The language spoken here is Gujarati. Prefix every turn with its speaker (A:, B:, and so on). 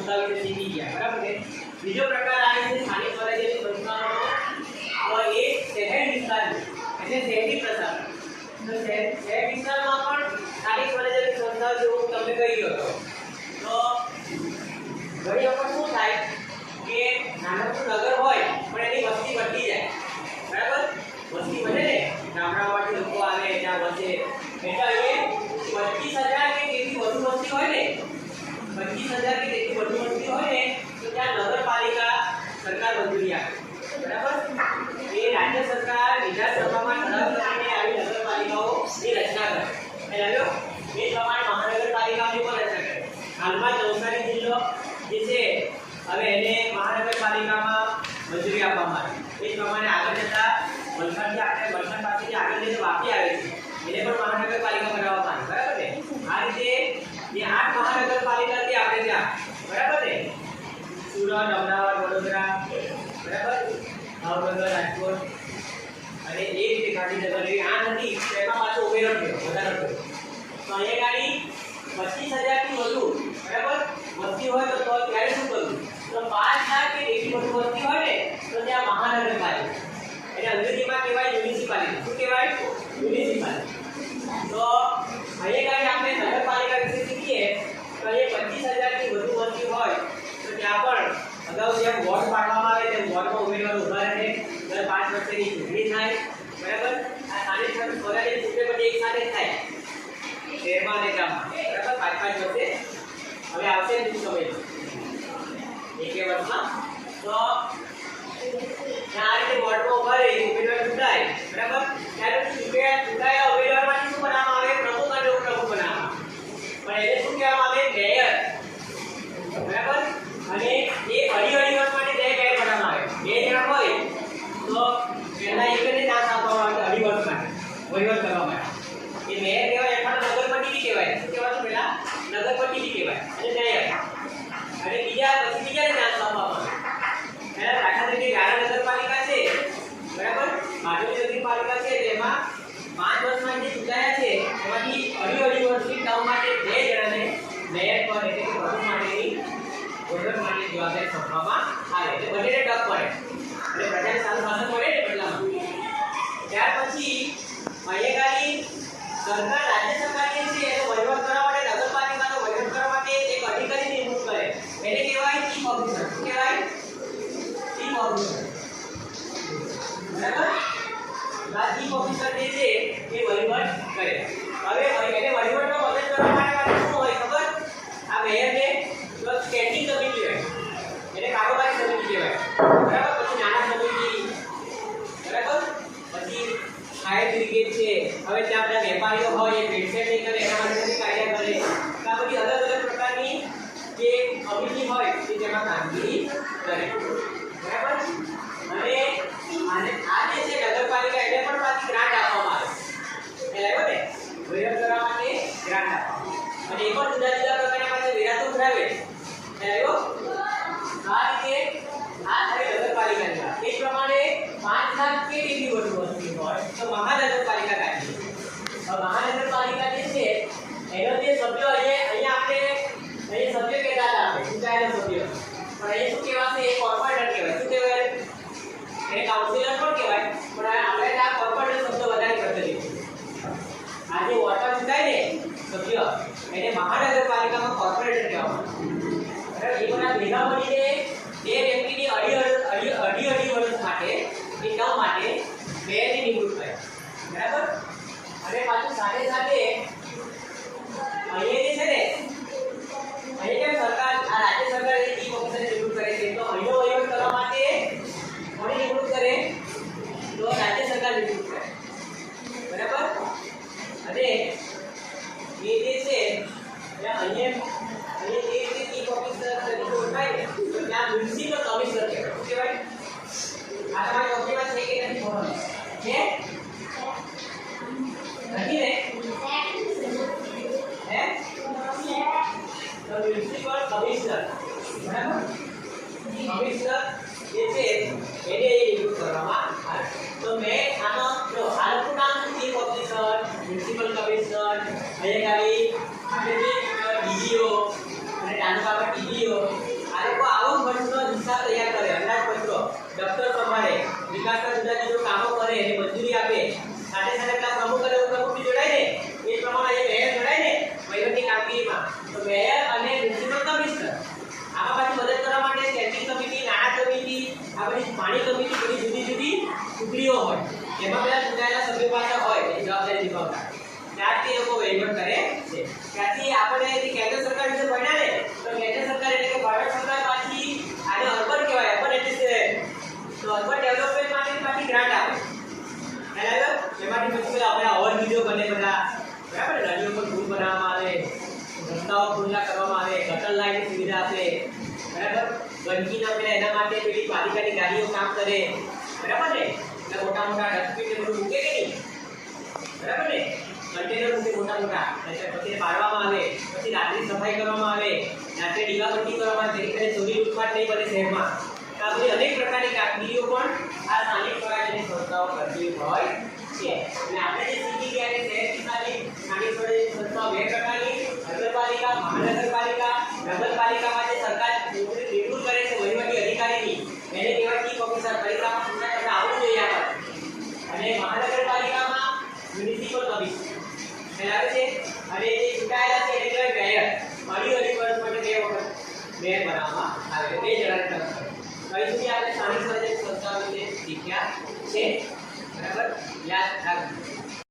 A: સંસ્થા વિશે શીખી ગયા, બરાબર છે। બીજો પ્રકાર આવે છે સ્થાનિક સ્વરાજ્યની સંસ્થાઓનો, તો એ શહેર વિસ્તારની એટલે શહેરી પ્રશાસન। તો શહેર વિસ્તારમાં પણ સ્થાનિક સ્વરાજ્યની સંસ્થાઓ જેવું તમને કહી ગયો હતો। તો ઘણી વખત શું થાય કે નાનકડું નગર હોય પણ એની વસ્તી વધતી જાય, બરાબર, વસ્તી વધે ને, ગામડામાંથી લોકો આવે ત્યાં વસે, એટલે એ 25,000 કે તેથી વધુ વસ્તી હોય ને, 25,000 કે તેથી વધુ વસ્તી હોય ને, તો ત્યાં નગરપાલિકા સરકાર મંજૂરી આપે, બરાબર। એ રાજ્ય સરકાર વિધાનસભામાં ઠરાવ કરીને આવી નગરપાલિકાઓની રચના કરે, બરાબર। એ પ્રમાણે મહાનગરપાલિકાઓની પણ રચના કરે। હાલમાં નવસારી જિલ્લો જે છે હવે એને મહાનગરપાલિકામાં મંજૂરી આપવામાં આવી, એ પ્રમાણે આગળ જતા વલસાડથી આપણે વલસાડ પાસેથી આગળ જઈને વાપી આવે છે એને પણ મહાનગરપાલિકા બનાવવામાં આવી, બરાબર ને। આ રીતે જે 8 મહાનગરપાલિકાથી આપણે ત્યાં, બરાબર ને, સુરત, અમદાવાદ, વડોદરા, બરાબર, ભાવનગર, રાજકોટ અને એ રીતે ગાંધીનગર, એવી 8 હતી, તેમાં પાછો ઉમેરો થયો, વધારો થયો। તો અહીંયા ગાડી 25,000 થી વધુ, બરાબર, વસ્તી હોય તો ત્યારે શું કરવું? તો 5 લાખ કે તેથી વધુ વસ્તી હોય ને, તો ત્યાં મહાનગરપાલિકા, એને અંગ્રેજીમાં કહેવાય મ્યુનિસિપાલિટી। શું કહેવાય? મ્યુનિસિપાલિટી। તો અહીંયા આપણે નગરપાલિકા વિશે શીખીએ તો એ 25,000 થી વધુ વસ્તી હોય તો ત્યાં પણ અગાઉ જેમ વોર્ડ પાડવામાં આવે તેમ વોર્ડમાં ઉમેદવારો ઉભા રહે, દર 5 વર્ષની ચૂંટણી થાય, બરાબર। આ સ્થાનિક સ્વરાજ્યની ચૂંટણી બધી એક સાથે થાય શહેરમાં અને ગામમાં, બરાબર, 5-5 વર્ષે હવે આવશે ટૂંક સમયમાં, એક વર્ષમાં। તો આ રીતે વોર્ડમાં ઉભા રહી ઉમેદવાર ચૂંટાય, બરાબર, ત્યારે ચૂંટાયેલા ઉમેદવારમાંથી શું બનાવવામાં આવે? પ્રમુખ અને ઉપપ્રમુખ બનાવવામાં આવે, પણ એને શું કહેવામાં આવે? મેયર, બરાબર। અને એ અઢી વર્ષ માટે 2 મેયર બનાવવામાં આવે, 2 જણા હોય તો પહેલા એકને ચાન્સ આપવામાં આવે અઢી વર્ષ માટે વહીવટ કરવા માટે, એ મેયર કહેવાય અથવા નગરપતિ કહેવાય। શું કહેવાય? પહેલા નગરપતિ કહેવાય અને મેયર, અને પછી બીજાને ચાન્સ આપવામાં આવે। પહેલા દાખલા તરીકે વ્યારા નગરપાલિકા છે, બરાબર, ભાજપની નગરપાલિકા છે, તેમાં 5 વર્ષમાં જે ચૂંટાયા છે એમાંથી અઢી વર્ષની ટર્મ માટે 2 જણાને મેયર પર એટલે કે પ્રમુખ માટેની વહીવટ માટે જવાબદારી સોંપવામાં આવે, એટલે બંનેને તક પડે અને પ્રજાને સારું શાસન મળે ને બદલામાં। ત્યાર પછી અહીંયા સરકાર, રાજ્ય સરકાર જે છે એનો વહીવટ કરવા માટે, નગરપાલિકાનો વહીવટ કરવા માટે એક અધિકારી નિમણૂક કરે, એને કહેવાય ચીફ ઓફિસર। શું કહેવાય? ચીફ ઓફિસર, બરાબર। આ ચીફ ઓફિસર જે છે એ વહીવટ કરે। હવે એને વહીવટનો મદદ કરવા માટે શું હોય ખબર? આ મેયરને સ્ટેન્ડિંગ કમિટી હોય, એને કારોબારી સમિતિ કહેવાય, બરાબર। પછી નાના સમિતિ, બરાબર, પછી ફાયર બ્રિગેડ છે, હવે ત્યાં બધા વેપારીઓ હોય એ ભેળસેળ નહીં કરે એના માટે કાયદા કરે, આ બધી અલગ અલગ પ્રકારની જે કમિટી હોય એ તેમાં કામગીરી કરે, બરાબર। અને આ જે છે નગરપાલિકા એને પણ પાછી ગ્રાન્ટ આપવામાં આવે, એ આવ્યો ને, વહીવટ કરવા માટે ગ્રાન્ટ આપવામાં, અને એ પણ જુદા જુદા પ્રકારના પાસે વિરાતો ધરાવે, એ આવ્યો। આ રીતે આ થાય નગરપાલિકાની વાત। એ પ્રમાણે 5 લાખ કે તેથી વધુ વસ્તી હોય તો મહાનગરપાલિકા કાઢી। હવે મહાનગરપાલિકા જે છે એનો જે સભ્યો અહીંયા આપણે સભ્ય કહેતા હતા, આપણે ચૂંટાયેલા સભ્યો, પણ અહીંયા શું કહેવાશે? એ કોર્પોરેટર કહેવાય। શું કહેવાય? એને કાઉન્સિલર પણ કહેવાય, પણ આપણે આ કોર્પોરેટર શબ્દ વધારે પ્રચલિત છે। આ જે વોટર ચૂંટાય ને સભ્ય એને મહાનગરપાલિકામાં કોર્પોરેટર કહેવામાં આવે, બરાબર। એ બધા ભેગા મળીને બે વ્યક્તિની અઢી વર્ષ માટે એ ટર્મ માટે મેયરની નિમણૂક કરે, બરાબર। અને પાછું સાથે સાથે અહીંયા જે છે ને, અહીંયા કેમ સરકાર, આ રાજ્ય સરકાર એ ચીફ ઓફિસરની નિમણૂક કરે છે, તો અહીંનો વહીવટ કરવા માટે કોની નિમણૂક કરે? તો રાજ્ય સરકાર નિમણૂક કરે, બરાબર। અને એ જે છે અહીંયા જે રીતે ચીફ ઓફિસર તરીકે ઓળખાય ને, તો ત્યાં મ્યુનિસિપલ કમિશનર કહેવાય। શું કહેવાય? આ તમારી નોકરીમાં છે કે નથી? છે? નથી ને? હે? તો મ્યુનિસિપલ કમિશનર, બરાબર, કમિશનર જે છે એને નિમણૂક કરવામાં આવે। તો મેં આનો જો આ લોકોનું નામ ચીફ ઓફિસર, મ્યુનિસિપલ કમિશનર, અહીંયા આપણે જે ડીડીઓ અને તાલુકા ટીડીઓ રસ્તાઓ ખુલ્લા કરવામાં આવે, ગટર લાઈનની સુવિધા આપે, બરાબર, ગંદકી ના ફેલાય એના માટે પેલી પાલિકાની ગાડીઓ કામ કરે, બરાબર ને, એટલે મોટા મોટા ડસ્ટબિન ને બધું મૂકે કે નહીં, બરાબર ને, કન્ટેનર મૂકે મોટા મોટા, એટલે પછી પાડવામાં આવે, પછી રાત્રિ સફાઈ કરવામાં આવે, રાત્રે દીવાબત્તી કરવામાં આવે, જેથી કરીને ચોરી લૂંટફાટ નહીં બને શહેરમાં. આ બધી અનેક પ્રકારની કામગીરીઓ પણ આ સ્થાનિક સ્વરાજ્યની સંસ્થાઓ કરતી હોય છે. અને આપણે જે શીખી ગયા કે શહેર વિસ્તારની સ્થાનિક સ્વરાજ્યની સંસ્થાઓ બે પ્રકારની, નગરપાલિકા, મહાનગરપાલિકા. નગરપાલિકામાં જે સરકાર નિમણૂક કરે છે વહીવટી અધિકારીની, એને કહેવાય ચીફ ઓફિસર. પરીક્ષામાં પૂછાય એટલે આવવું જોઈએ આપણે. અને મહાનગરપાલિકામાં મ્યુનિસિપલ કમિશનર બરાબર છે. અને જે ચૂંટાયેલા છે એને કહેવાય મેયર. અઢી વર્ષ માટે 2 વખત મેયર બનાવવામાં આવે. 2 જણાની ટર્મ કઈ સુધી આપણે સ્થાનિક સ્વરાજ્યની સંસ્થાઓ વિશે શીખ્યા છે, બરાબર, યાદ રાખજો.